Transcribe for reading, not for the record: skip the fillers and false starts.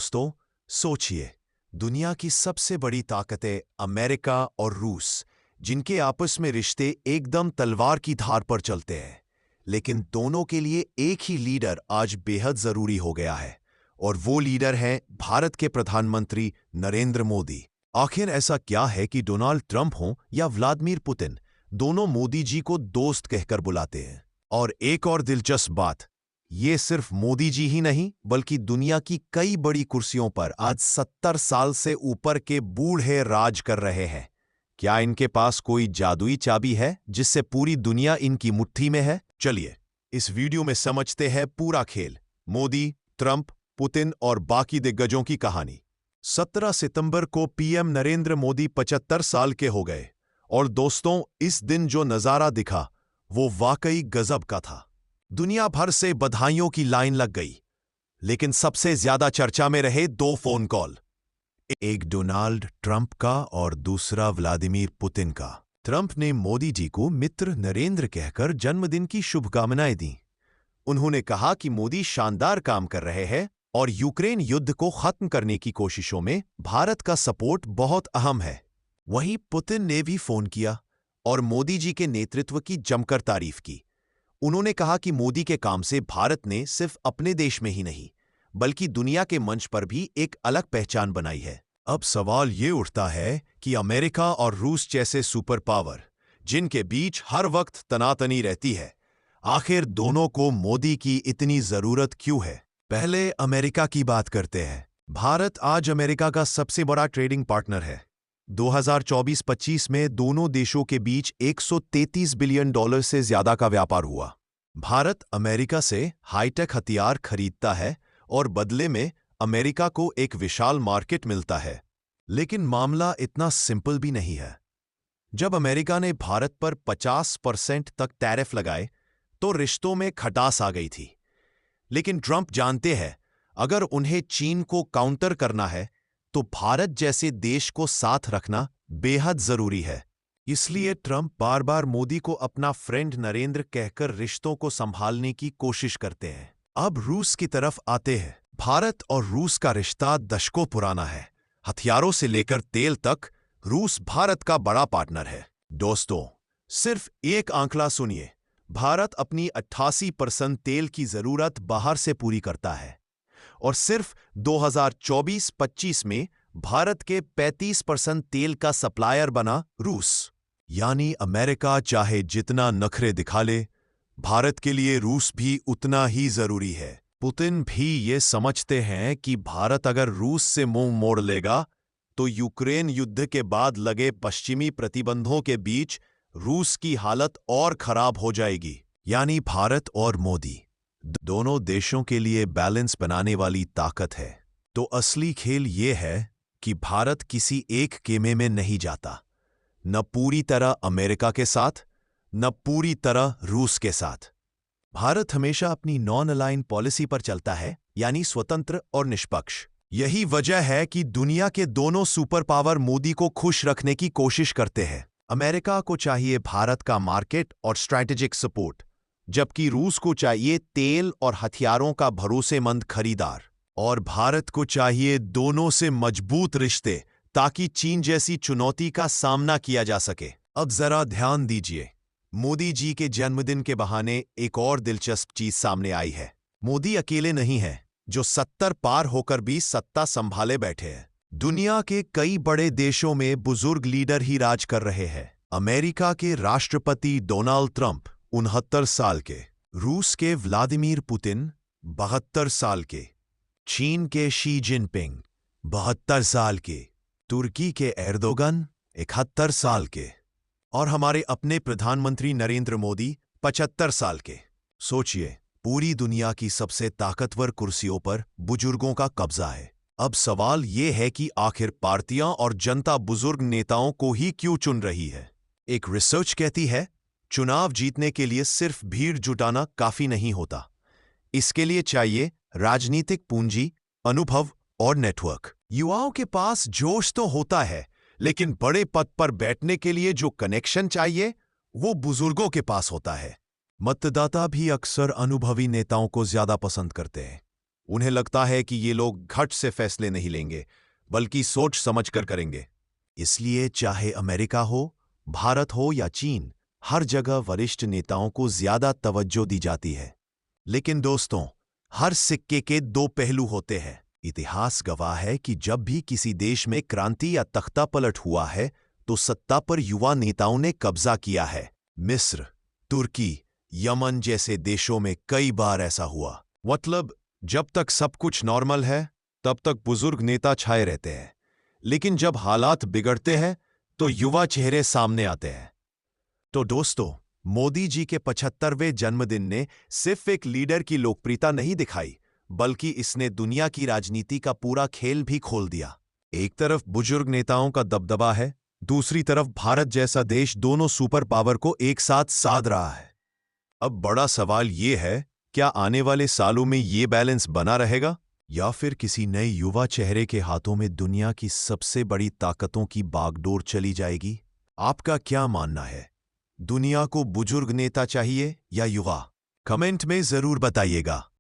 दोस्तों, सोचिए, दुनिया की सबसे बड़ी ताकतें अमेरिका और रूस, जिनके आपस में रिश्ते एकदम तलवार की धार पर चलते हैं, लेकिन दोनों के लिए एक ही लीडर आज बेहद जरूरी हो गया है, और वो लीडर है भारत के प्रधानमंत्री नरेंद्र मोदी। आखिर ऐसा क्या है कि डोनाल्ड ट्रंप हों या व्लादिमीर पुतिन, दोनों मोदी जी को दोस्त कहकर बुलाते हैं। और एक और दिलचस्प बात, ये सिर्फ मोदी जी ही नहीं बल्कि दुनिया की कई बड़ी कुर्सियों पर आज 70 साल से ऊपर के बूढ़े राज कर रहे हैं। क्या इनके पास कोई जादुई चाबी है जिससे पूरी दुनिया इनकी मुट्ठी में है? चलिए इस वीडियो में समझते हैं पूरा खेल, मोदी, ट्रंप, पुतिन और बाकी दिग्गजों की कहानी। 17 सितंबर को पीएम नरेंद्र मोदी 75 साल के हो गए, और दोस्तों, इस दिन जो नजारा दिखा वो वाकई गजब का था। दुनिया भर से बधाइयों की लाइन लग गई, लेकिन सबसे ज्यादा चर्चा में रहे दो फोन कॉल, एक डोनाल्ड ट्रंप का और दूसरा व्लादिमीर पुतिन का। ट्रंप ने मोदी जी को मित्र नरेंद्र कहकर जन्मदिन की शुभकामनाएं दी। उन्होंने कहा कि मोदी शानदार काम कर रहे हैं और यूक्रेन युद्ध को खत्म करने की कोशिशों में भारत का सपोर्ट बहुत अहम है। वहीं पुतिन ने भी फोन किया और मोदी जी के नेतृत्व की जमकर तारीफ की। उन्होंने कहा कि मोदी के काम से भारत ने सिर्फ अपने देश में ही नहीं बल्कि दुनिया के मंच पर भी एक अलग पहचान बनाई है। अब सवाल ये उठता है कि अमेरिका और रूस जैसे सुपर पावर, जिनके बीच हर वक्त तनातनी रहती है, आखिर दोनों को मोदी की इतनी जरूरत क्यों है? पहले अमेरिका की बात करते हैं। भारत आज अमेरिका का सबसे बड़ा ट्रेडिंग पार्टनर है। 2024-25 में दोनों देशों के बीच $133 बिलियन से ज्यादा का व्यापार हुआ। भारत अमेरिका से हाईटेक हथियार खरीदता है और बदले में अमेरिका को एक विशाल मार्केट मिलता है। लेकिन मामला इतना सिंपल भी नहीं है। जब अमेरिका ने भारत पर 50% तक टैरिफ लगाए तो रिश्तों में खटास आ गई थी। लेकिन ट्रंप जानते हैं, अगर उन्हें चीन को काउंटर करना है तो भारत जैसे देश को साथ रखना बेहद जरूरी है। इसलिए ट्रंप बार बार मोदी को अपना फ्रेंड नरेंद्र कहकर रिश्तों को संभालने की कोशिश करते हैं। अब रूस की तरफ आते हैं। भारत और रूस का रिश्ता दशकों पुराना है। हथियारों से लेकर तेल तक रूस भारत का बड़ा पार्टनर है। दोस्तों, सिर्फ एक आंकड़ा सुनिए, भारत अपनी 88% तेल की जरूरत बाहर से पूरी करता है, और सिर्फ 2024-25 में भारत के 35% तेल का सप्लायर बना रूस। यानी अमेरिका चाहे जितना नखरे दिखा ले, भारत के लिए रूस भी उतना ही जरूरी है। पुतिन भी ये समझते हैं कि भारत अगर रूस से मुंह मोड़ लेगा तो यूक्रेन युद्ध के बाद लगे पश्चिमी प्रतिबंधों के बीच रूस की हालत और खराब हो जाएगी। यानी भारत और मोदी दोनों देशों के लिए बैलेंस बनाने वाली ताकत है। तो असली खेल ये है कि भारत किसी एक खेमे में नहीं जाता, न पूरी तरह अमेरिका के साथ, न पूरी तरह रूस के साथ। भारत हमेशा अपनी नॉन अलाइन पॉलिसी पर चलता है, यानी स्वतंत्र और निष्पक्ष। यही वजह है कि दुनिया के दोनों सुपर पावर मोदी को खुश रखने की कोशिश करते हैं। अमेरिका को चाहिए भारत का मार्केट और स्ट्रैटेजिक सपोर्ट, जबकि रूस को चाहिए तेल और हथियारों का भरोसेमंद खरीदार। और भारत को चाहिए दोनों से मजबूत रिश्ते, ताकि चीन जैसी चुनौती का सामना किया जा सके। अब जरा ध्यान दीजिए, मोदी जी के जन्मदिन के बहाने एक और दिलचस्प चीज सामने आई है। मोदी अकेले नहीं हैं जो 70 पार होकर भी सत्ता संभाले बैठे हैं। दुनिया के कई बड़े देशों में बुजुर्ग लीडर ही राज कर रहे हैं। अमेरिका के राष्ट्रपति डोनाल्ड ट्रंप 69 साल के, रूस के व्लादिमीर पुतिन 72 साल के, चीन के शी जिनपिंग 72 साल के, तुर्की के एर्दोगन 71 साल के, और हमारे अपने प्रधानमंत्री नरेंद्र मोदी 75 साल के। सोचिए, पूरी दुनिया की सबसे ताकतवर कुर्सियों पर बुजुर्गों का कब्जा है। अब सवाल ये है कि आखिर पार्टियां और जनता बुजुर्ग नेताओं को ही क्यों चुन रही है? एक रिसर्च कहती है, चुनाव जीतने के लिए सिर्फ भीड़ जुटाना काफी नहीं होता। इसके लिए चाहिए राजनीतिक पूंजी, अनुभव और नेटवर्क। युवाओं के पास जोश तो होता है, लेकिन बड़े पद पर बैठने के लिए जो कनेक्शन चाहिए वो बुजुर्गों के पास होता है। मतदाता भी अक्सर अनुभवी नेताओं को ज्यादा पसंद करते हैं। उन्हें लगता है कि ये लोग घट से फैसले नहीं लेंगे, बल्कि सोच समझकर करेंगे। इसलिए चाहे अमेरिका हो, भारत हो या चीन, हर जगह वरिष्ठ नेताओं को ज्यादा तवज्जो दी जाती है। लेकिन दोस्तों, हर सिक्के के दो पहलू होते हैं। इतिहास गवाह है कि जब भी किसी देश में क्रांति या तख्तापलट हुआ है, तो सत्ता पर युवा नेताओं ने कब्जा किया है। मिस्र, तुर्की, यमन जैसे देशों में कई बार ऐसा हुआ। मतलब जब तक सब कुछ नॉर्मल है, तब तक बुजुर्ग नेता छाए रहते हैं, लेकिन जब हालात बिगड़ते हैं तो युवा चेहरे सामने आते हैं। तो दोस्तों, मोदी जी के 75वें जन्मदिन ने सिर्फ एक लीडर की लोकप्रियता नहीं दिखाई, बल्कि इसने दुनिया की राजनीति का पूरा खेल भी खोल दिया। एक तरफ बुजुर्ग नेताओं का दबदबा है, दूसरी तरफ भारत जैसा देश दोनों सुपर पावर को एक साथ साध रहा है। अब बड़ा सवाल ये है, क्या आने वाले सालों में ये बैलेंस बना रहेगा, या फिर किसी नए युवा चेहरे के हाथों में दुनिया की सबसे बड़ी ताकतों की बागडोर चली जाएगी? आपका क्या मानना है? दुनिया को बुजुर्ग नेता चाहिए या युवा? कमेंट में जरूर बताइएगा।